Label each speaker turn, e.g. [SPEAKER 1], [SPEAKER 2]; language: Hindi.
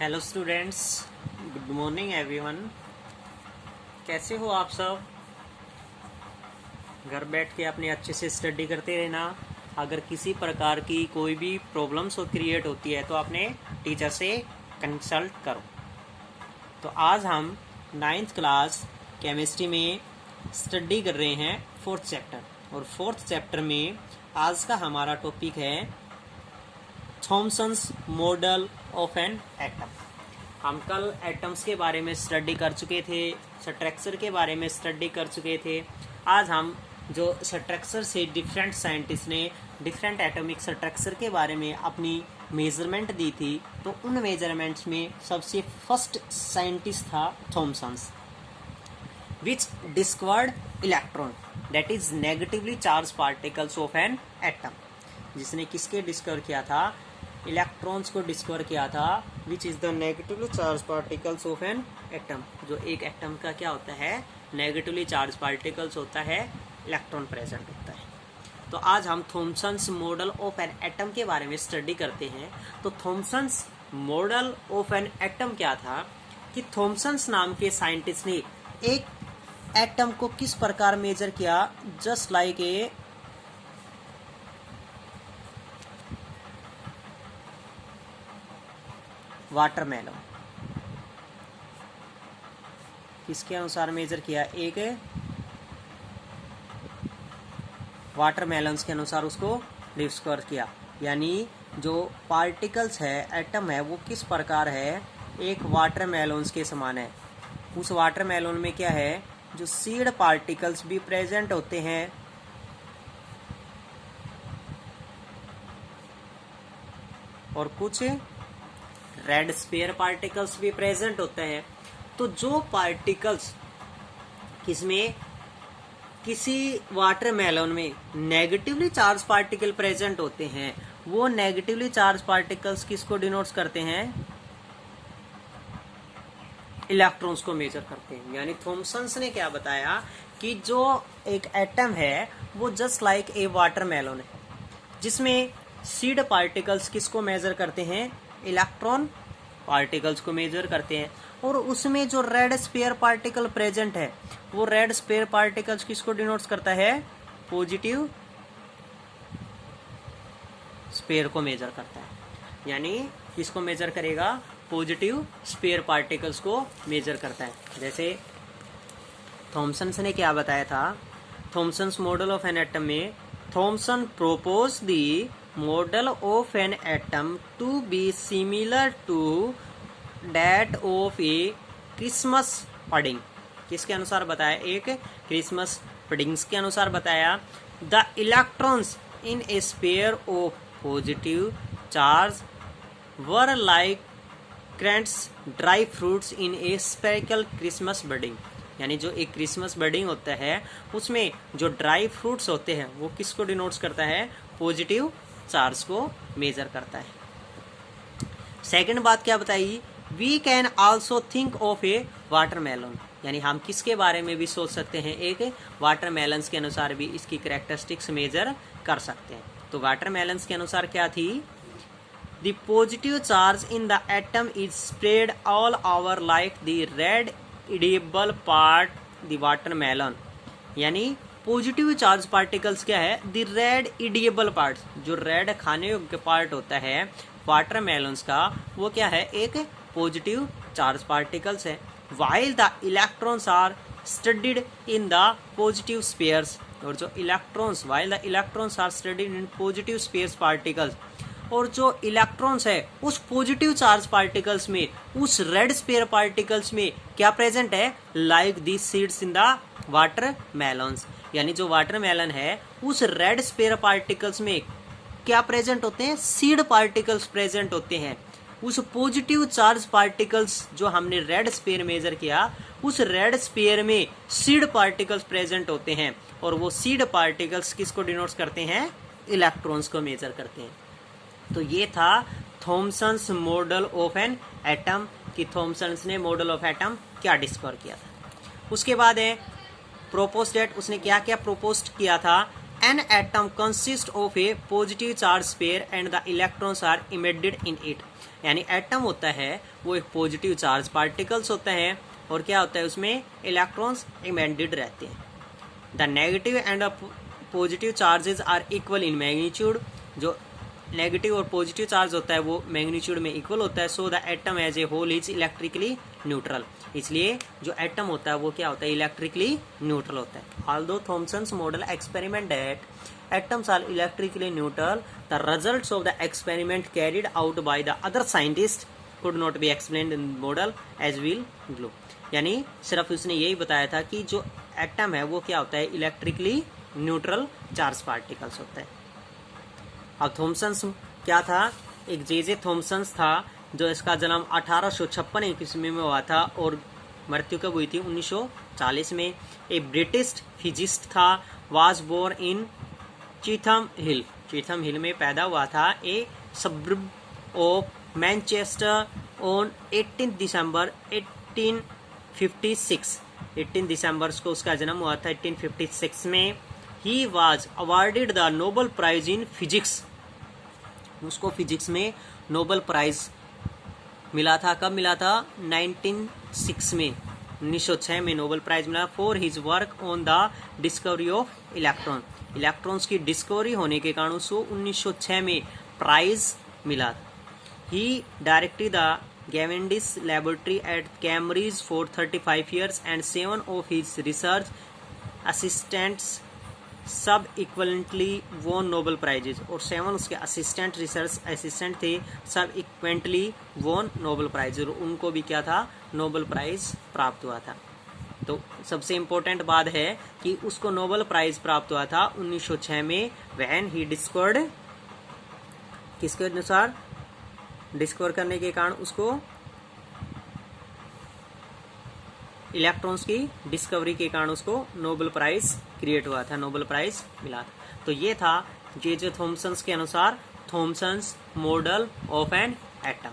[SPEAKER 1] Hello students, good morning everyone. कैसे हो आप सब? घर बैठ के अपने अच्छे से स्टडी करते रहना। अगर किसी प्रकार की कोई भी प्रॉब्लम्स क्रिएट होती है तो अपने टीचर से कंसल्ट करो। तो आज हम 9th क्लास केमिस्ट्री में स्टडी कर रहे हैं 4th चैप्टर। और 4th चैप्टर में आज का हमारा टॉपिक है Thomson's model of an atom. हम कल एटम्स के बारे में स्टडी कर चुके थे, स्ट्रक्चर के बारे में स्टडी कर चुके थे। आज हम जो स्ट्रक्चर से डिफरेंट साइंटिस्ट ने डिफरेंट एटॉमिक स्ट्रक्चर के बारे में अपनी मेजरमेंट दी थी, तो उन मेजरमेंट्स में सबसे फर्स्ट साइंटिस्ट था Thomson's, which discovered electron that is negatively charge particles of an atom. जिसने किसके डिस्कवर किया था? इलेक्ट्रॉन्स को डिस्कवर किया था, which is the negatively charge particles of an atom. जो एक एटम का क्या होता है? नेगेटिवली चार्ज पार्टिकल्स होता है, इलेक्ट्रॉन प्रेजेंट होता है। तो आज हम Thomson's model of an atom के बारे में स्टडी करते हैं। तो Thomson's model of an atom क्या था कि थॉमसन्स नाम के साइंटिस्ट ने एक एटम को किस प्रकार मेजर किया, जस्ट लाइक ए वाटरमेलन। किसके अनुसार मेजर किया? एक वाटरमेलन्स के अनुसार उसको डिस्कवर किया। यानी जो पार्टिकल्स है, एटम है, वो किस प्रकार है? एक वाटरमेलन्स के समान है। उस वाटरमेलन में क्या है? जो सीड पार्टिकल्स भी प्रेजेंट होते हैं और कुछ रेड स्पेयर पार्टिकल्स भी प्रेजेंट होते हैं। तो जो पार्टिकल्स किसमें, किसी वाटरमेलन में नेगेटिवली चार्ज पार्टिकल प्रेजेंट होते हैं, वो नेगेटिवली चार्ज पार्टिकल्स किसको डिनोट्स करते हैं? इलेक्ट्रॉन्स को मेजर करते हैं। यानी थॉमसन्स ने क्या बताया कि जो एक एटम है वो जस्ट लाइक ए वाटरमेलन है, जिसमें सीड पार्टिकल्स किसको मेजर करते हैं? इलेक्ट्रॉन पार्टिकल्स को मेजर करते हैं। और उसमें जो रेड स्पेयर पार्टिकल प्रेजेंट है, वो रेड स्पेयर पार्टिकल्स किसको डिनोट्स करता है? पॉजिटिव स्पेयर को मेजर करता है। यानी किसको मेजर करेगा? पॉजिटिव स्पेयर पार्टिकल्स को मेजर करता है। जैसे थॉमसन्स ने क्या बताया था? Thomson's model of an atom में Thomson propose the model of an atom to be similar to that of a Christmas pudding. किसके अनुसार बताया? एक क्रिसमस पडिंग्स के अनुसार बताया। The electrons in a sphere of positive charge were like currants dry fruits in a spherical Christmas pudding. यानी जो एक क्रिसमस बडिंग होता है, उसमें जो ड्राई फ्रूट्स होते हैं वो किसको डिनोट्स करता है? पॉजिटिव चार्ज को मेजर करता है। सेकंड बात क्या बताई? We can also think of a watermelon. यानी हम किसके बारे में भी सोच सकते हैं? एक वाटरमेलन्स के अनुसार भी इसकी कैरेक्टरिस्टिक्स मेजर कर सकते हैं। तो वाटरमेलन्स के अनुसार क्या थी? The positive charge in the atom is spread all over like the red edible part the watermelon. यानी पॉजिटिव चार्ज पार्टिकल्स क्या है? द रेड इडिएबल पार्ट, जो रेड खाने योग्य पार्ट होता है वाटरमेलन्स का, वो क्या है? एक पॉजिटिव चार्ज पार्टिकल्स है। While the electrons are studied in the positive spheres. और जो electrons, while the electrons are studied in positive spheres particles, और जो इलेक्ट्रॉन्स है उस पॉजिटिव चार्ज पार्टिकल्स में, उस रेड स्पेयर पार्टिकल्स में क्या प्रेजेंट है? Like the seeds in the watermelons. यानी जो वाटरमेलन है उस रेड स्पेयर पार्टिकल्स में क्या प्रेजेंट होते हैं? सीड पार्टिकल्स प्रेजेंट होते हैं। उस पॉजिटिव चार्ज पार्टिकल्स जो हमने रेड स्पेयर मेजर किया, उस रेड स्पेयर में सीड पार्टिकल्स प्रेजेंट होते हैं। और वो सीड पार्टिकल्स किसको डिनोट्स करते हैं? इलेक्ट्रॉन्स को मेजर करते हैं। तो ये था Thomson's model of an atom कि थॉमसन्स ने मॉडल ऑफ एटम क्या डिस्कवर किया था। उसके बाद है प्रोपोज डेट। उसने क्या क्या प्रोपोज किया था? An atom consists of a positive charge pair and the electrons are embedded in it. यानी एटम होता है वो एक पॉजिटिव चार्ज पार्टिकल्स होते हैं और क्या होता है उसमें इलेक्ट्रॉन्स एम्बेडेड रहते हैं. The negative and positive charges are equal in magnitude. जो नेगेटिव और पॉजिटिव चार्ज होता है वो मैग्नीट्यूड में इक्वल होता है. So the atom as a whole is electrically neutral. इसलिए जो एटम होता है वो क्या होता है इलेक्ट्रिकली न्यूट्रल होता है. Although Thomson's model experiment that atoms are electrically neutral, the results of the experiment carried out by the other scientists could not be explained in the model as will below. यानी सिर्फ उसने यही बताया था कि जो एटम है वो क्या होता है इलेक्ट्रिकली न्यूट्रल चार्ज पार्टिकल्स होता है. अब थॉमसन्स क्या था, एक जे थॉमसन्स था जो इसका जन्म 1856 ईस्वी में हुआ था और मृत्यु कब हुई थी 1940 में. ए ब्रिटिश फिजिस्ट था, was born in Cheetham Hill में पैदा हुआ था. A suburb of Manchester on 18 दिसंबर 1856. 18 दिसंबर को उसका जन्म हुआ था 1856 में. He was awarded the Nobel prize in physics. उसको फिजिक्स में नोबेल प्राइज मिला था. कब मिला था 1906 में, 1906 में नोबेल प्राइज मिला for his work on the discovery of electron. Electrons की डिस्कवरी होने के कारण उसको 1906 में प्राइज मिला. He directed the Cavendish laboratory at Cambridge for 35 years and 7 of his research assistants सब इक्वलेंटली वॉन नोबेल प्राइजेज. और 7 उसके असिस्टेंट रिसर्च असिस्टेंट थे, सब इक्वेंटली वॉन नोबेल प्राइज और उनको भी क्या था नोबेल प्राइज प्राप्त हुआ था. तो सबसे इम्पोर्टेंट बात है कि उसको नोबेल प्राइज प्राप्त हुआ था 1906 में व्हेन ही डिस्कवर्ड. किसके अनुसार डिस्कवर करने के कारण उसको इलेक्ट्रॉन्स की डिस्कवरी के कारण उसको नोबेल प्राइज क्रिएट हुआ था, नोबेल प्राइज मिला था. तो ये था जे थॉमसन्स के अनुसार Thomson's model of an atom.